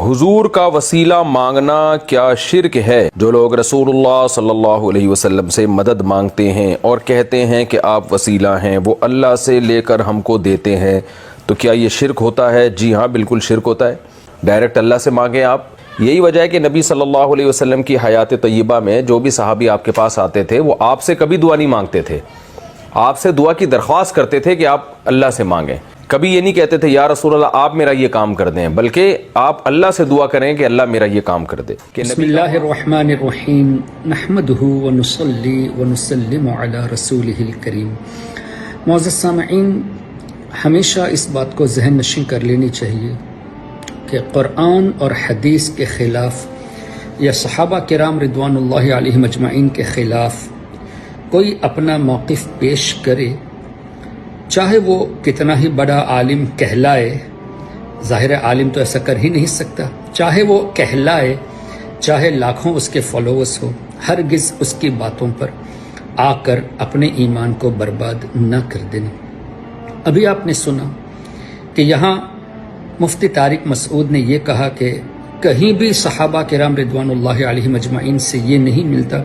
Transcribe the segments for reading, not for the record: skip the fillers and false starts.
حضور کا وسیلہ مانگنا کیا شرک ہے؟ جو لوگ رسول اللہ صلی اللہ علیہ وسلم سے مدد مانگتے ہیں اور کہتے ہیں کہ آپ وسیلہ ہیں، وہ اللہ سے لے کر ہم کو دیتے ہیں، تو کیا یہ شرک ہوتا ہے؟ جی ہاں، بالکل شرک ہوتا ہے۔ ڈائریکٹ اللہ سے مانگیں آپ۔ یہی وجہ ہے کہ نبی صلی اللہ علیہ وسلم کی حیات طیبہ میں جو بھی صحابی آپ کے پاس آتے تھے وہ آپ سے کبھی دعا نہیں مانگتے تھے، آپ سے دعا کی درخواست کرتے تھے کہ آپ اللہ سے مانگیں۔ کبھی یہ نہیں کہتے تھے یا رسول اللہ آپ میرا یہ کام کر دیں، بلکہ آپ اللہ سے دعا کریں کہ اللہ میرا یہ کام کر دے۔ بسم اللہ الرحمن الرحیم، نحمدہ ونصلی ونسلم علی رسولہ الکریم۔ معزز سامعین، ہمیشہ اس بات کو ذہن نشین کر لینی چاہیے کہ قرآن اور حدیث کے خلاف یا صحابہ کرام رضوان اللہ علیہم اجمعین کے خلاف کوئی اپنا موقف پیش کرے، چاہے وہ کتنا ہی بڑا عالم کہلائے، ظاہر عالم تو ایسا کر ہی نہیں سکتا، چاہے وہ کہلائے، چاہے لاکھوں اس کے فالوورز ہو، ہرگز اس کی باتوں پر آ کر اپنے ایمان کو برباد نہ کر دینا۔ ابھی آپ نے سنا کہ یہاں مفتی طارق مسعود نے یہ کہا کہ کہیں بھی صحابہ کرام رضوان اللہ علیہم اجمعین سے یہ نہیں ملتا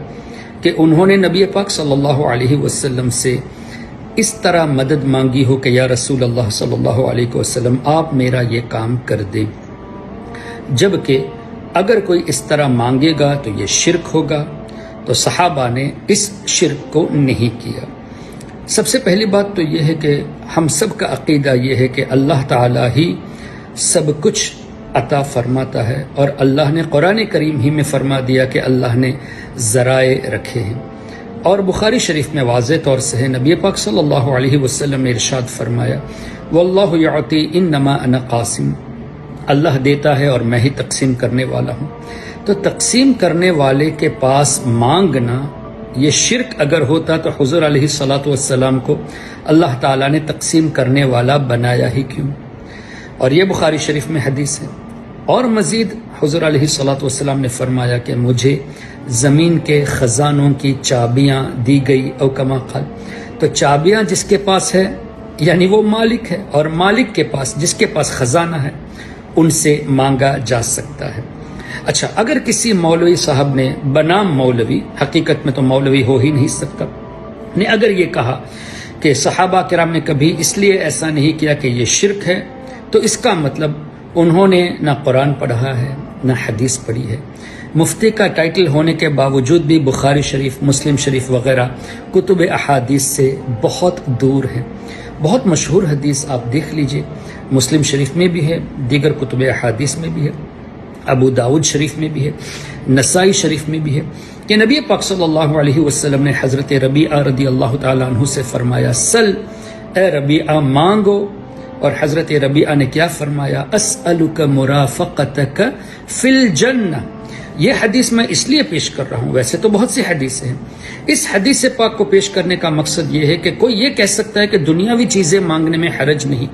کہ انہوں نے نبی پاک صلی اللہ علیہ وسلم سے اس طرح مدد مانگی ہو کہ یا رسول اللہ صلی اللہ علیہ وسلم آپ میرا یہ کام کر دیں، جبکہ اگر کوئی اس طرح مانگے گا تو یہ شرک ہوگا، تو صحابہ نے اس شرک کو نہیں کیا۔ سب سے پہلی بات تو یہ ہے کہ ہم سب کا عقیدہ یہ ہے کہ اللہ تعالیٰ ہی سب کچھ عطا فرماتا ہے، اور اللہ نے قرآن کریم ہی میں فرما دیا کہ اللہ نے ذرائع رکھے ہیں، اور بخاری شریف میں واضح طور سے ہے، نبی پاک صلی اللہ علیہ وسلم نے ارشاد فرمایا واللہ یعطی انما انا قاسم، اللہ دیتا ہے اور میں ہی تقسیم کرنے والا ہوں۔ تو تقسیم کرنے والے کے پاس مانگنا یہ شرک اگر ہوتا تو حضور علیہ الصلاۃ والسلام کو اللہ تعالیٰ نے تقسیم کرنے والا بنایا ہی کیوں؟ اور یہ بخاری شریف میں حدیث ہے۔ اور مزید حضور علیہ الصلاۃ والسلام نے فرمایا کہ مجھے زمین کے خزانوں کی چابیاں دی گئی، او کما قال، تو چابیاں جس کے پاس ہے یعنی وہ مالک ہے، اور مالک کے پاس جس کے پاس خزانہ ہے ان سے مانگا جا سکتا ہے۔ اچھا، اگر کسی مولوی صاحب نے بنام مولوی، حقیقت میں تو مولوی ہو ہی نہیں سکتا، نے اگر یہ کہا کہ صحابہ کرام نے کبھی اس لیے ایسا نہیں کیا کہ یہ شرک ہے، تو اس کا مطلب انہوں نے نہ قرآن پڑھا ہے نہ حدیث پڑھی ہے۔ مفتی کا ٹائٹل ہونے کے باوجود بھی بخاری شریف، مسلم شریف وغیرہ کتب احادیث سے بہت دور ہیں۔ بہت مشہور حدیث آپ دیکھ لیجئے، مسلم شریف میں بھی ہے، دیگر کتب احادیث میں بھی ہے، ابو داود شریف میں بھی ہے، نسائی شریف میں بھی ہے، کہ نبی پاک صلی اللہ علیہ وسلم نے حضرت ربیعہ رضی اللہ تعالیٰ عنہ سے فرمایا سل، اے ربیعہ مانگو، اور حضرت ربیعہ نے کیا فرمایا؟ اسألک مرافقتک فی الجنہ۔ یہ حدیث میں اس لیے پیش کر رہا ہوں، ویسے تو بہت سی حدیثیں ہیں، اس حدیث پاک کو پیش کرنے کا مقصد یہ ہے کہ کوئی یہ کہہ سکتا ہے کہ دنیاوی چیزیں مانگنے میں حرج نہیں،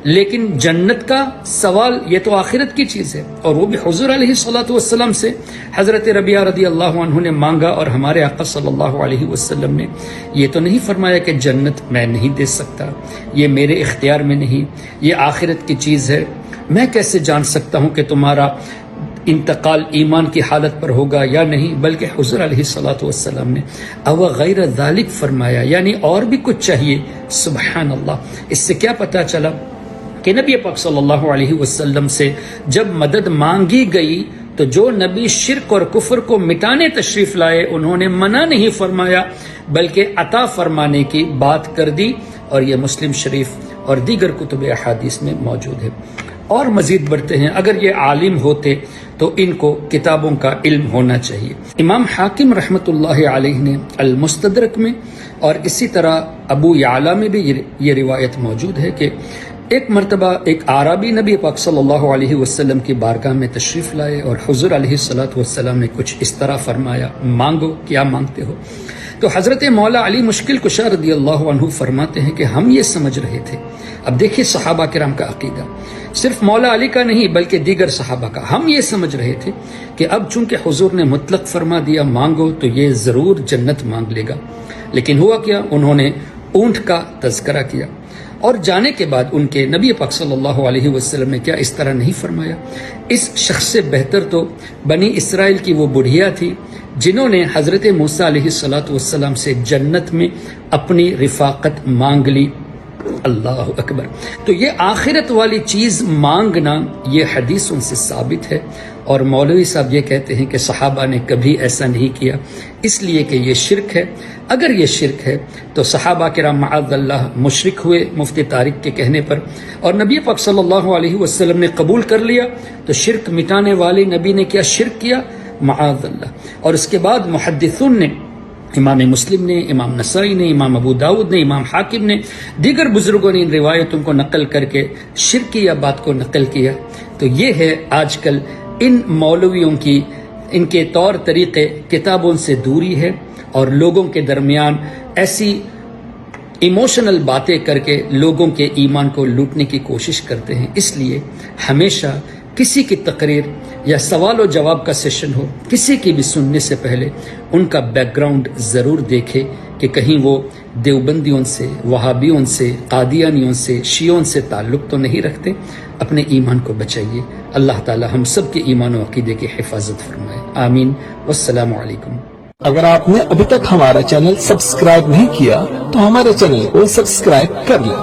لیکن جنت کا سوال یہ تو آخرت کی چیز ہے، اور وہ بھی حضور علیہ الصلاۃ والسلام سے حضرت ربیعہ رضی اللہ عنہ نے مانگا، اور ہمارے آقا صلی اللہ علیہ وسلم نے یہ تو نہیں فرمایا کہ جنت میں نہیں دے سکتا، یہ میرے اختیار میں نہیں، یہ آخرت کی چیز ہے، میں کیسے جان سکتا ہوں کہ تمہارا انتقال ایمان کی حالت پر ہوگا یا نہیں، بلکہ حضور علیہ الصلاۃ والسلام نے او غیر ذالک فرمایا، یعنی اور بھی کچھ چاہیے۔ سبحان اللہ، اس سے کیا پتہ چلا کہ نبی پاک صلی اللہ علیہ وسلم سے جب مدد مانگی گئی تو جو نبی شرک اور کفر کو مٹانے تشریف لائے انہوں نے منع نہیں فرمایا بلکہ عطا فرمانے کی بات کر دی، اور یہ مسلم شریف اور دیگر کتب احادیث میں موجود ہے۔ اور مزید بڑھتے ہیں، اگر یہ عالم ہوتے تو ان کو کتابوں کا علم ہونا چاہیے۔ امام حاکم رحمۃ اللہ علیہ نے المستدرک میں اور اسی طرح ابو یعلا میں بھی یہ روایت موجود ہے کہ ایک مرتبہ ایک اعرابی نبی پاک صلی اللہ علیہ وسلم کی بارگاہ میں تشریف لائے، اور حضور علیہ الصلاۃ والسلام نے کچھ اس طرح فرمایا، مانگو، کیا مانگتے ہو؟ تو حضرت مولا علی مشکل کشا رضی اللہ عنہ فرماتے ہیں کہ ہم یہ سمجھ رہے تھے، اب دیکھیے صحابہ کرام کا عقیدہ، صرف مولا علی کا نہیں بلکہ دیگر صحابہ کا، ہم یہ سمجھ رہے تھے کہ اب چونکہ حضور نے مطلق فرما دیا مانگو تو یہ ضرور جنت مانگ لے گا، لیکن ہوا کیا، انہوں نے اونٹ کا تذکرہ کیا اور جانے کے بعد ان کے نبی پاک صلی اللہ علیہ وسلم نے کیا اس طرح نہیں فرمایا؟ اس شخص سے بہتر تو بنی اسرائیل کی وہ بڑھیا تھی جنہوں نے حضرت موسیٰ علیہ السلام سے جنت میں اپنی رفاقت مانگ لی. اللہ اکبر. تو یہ آخرت والی چیز مانگنا یہ حدیثوں سے ثابت ہے، اور مولوی صاحب یہ کہتے ہیں کہ صحابہ نے کبھی ایسا نہیں کیا اس لیے کہ یہ شرک ہے. اگر یہ شرک ہے تو صحابہ کرام معاذ اللہ مشرک ہوئے مفتی طارق کے کہنے پر، اور نبی پاک صلی اللہ علیہ وسلم نے قبول کر لیا، تو شرک مٹانے والے نبی نے کیا شرک کیا؟ معاذ اللہ. اور اس کے بعد محدثون نے، امام مسلم نے، امام نسائی نے، امام ابو داود نے، امام حاکم نے، دیگر بزرگوں نے ان روایتوں کو نقل کر کے شرک کی بات کو نقل کیا. تو یہ ہے آج کل ان مولویوں کی، ان کے طور طریقے کتابوں سے دوری ہے، اور لوگوں کے درمیان ایسی ایموشنل باتیں کر کے لوگوں کے ایمان کو لوٹنے کی کوشش کرتے ہیں. اس لیے ہمیشہ کسی کی تقریر یا سوال و جواب کا سیشن ہو، کسی کی بھی سننے سے پہلے ان کا بیک گراؤنڈ ضرور دیکھے کہ کہیں وہ دیوبندیوں سے، وہابیوں سے، قادیانیوں سے، شیعوں سے تعلق تو نہیں رکھتے. اپنے ایمان کو بچائیے. اللہ تعالی ہم سب کے ایمان و عقیدے کی حفاظت فرمائے. آمین. والسلام علیکم. اگر آپ نے ابھی تک ہمارا چینل سبسکرائب نہیں کیا تو ہمارے چینل کو سبسکرائب کر لیں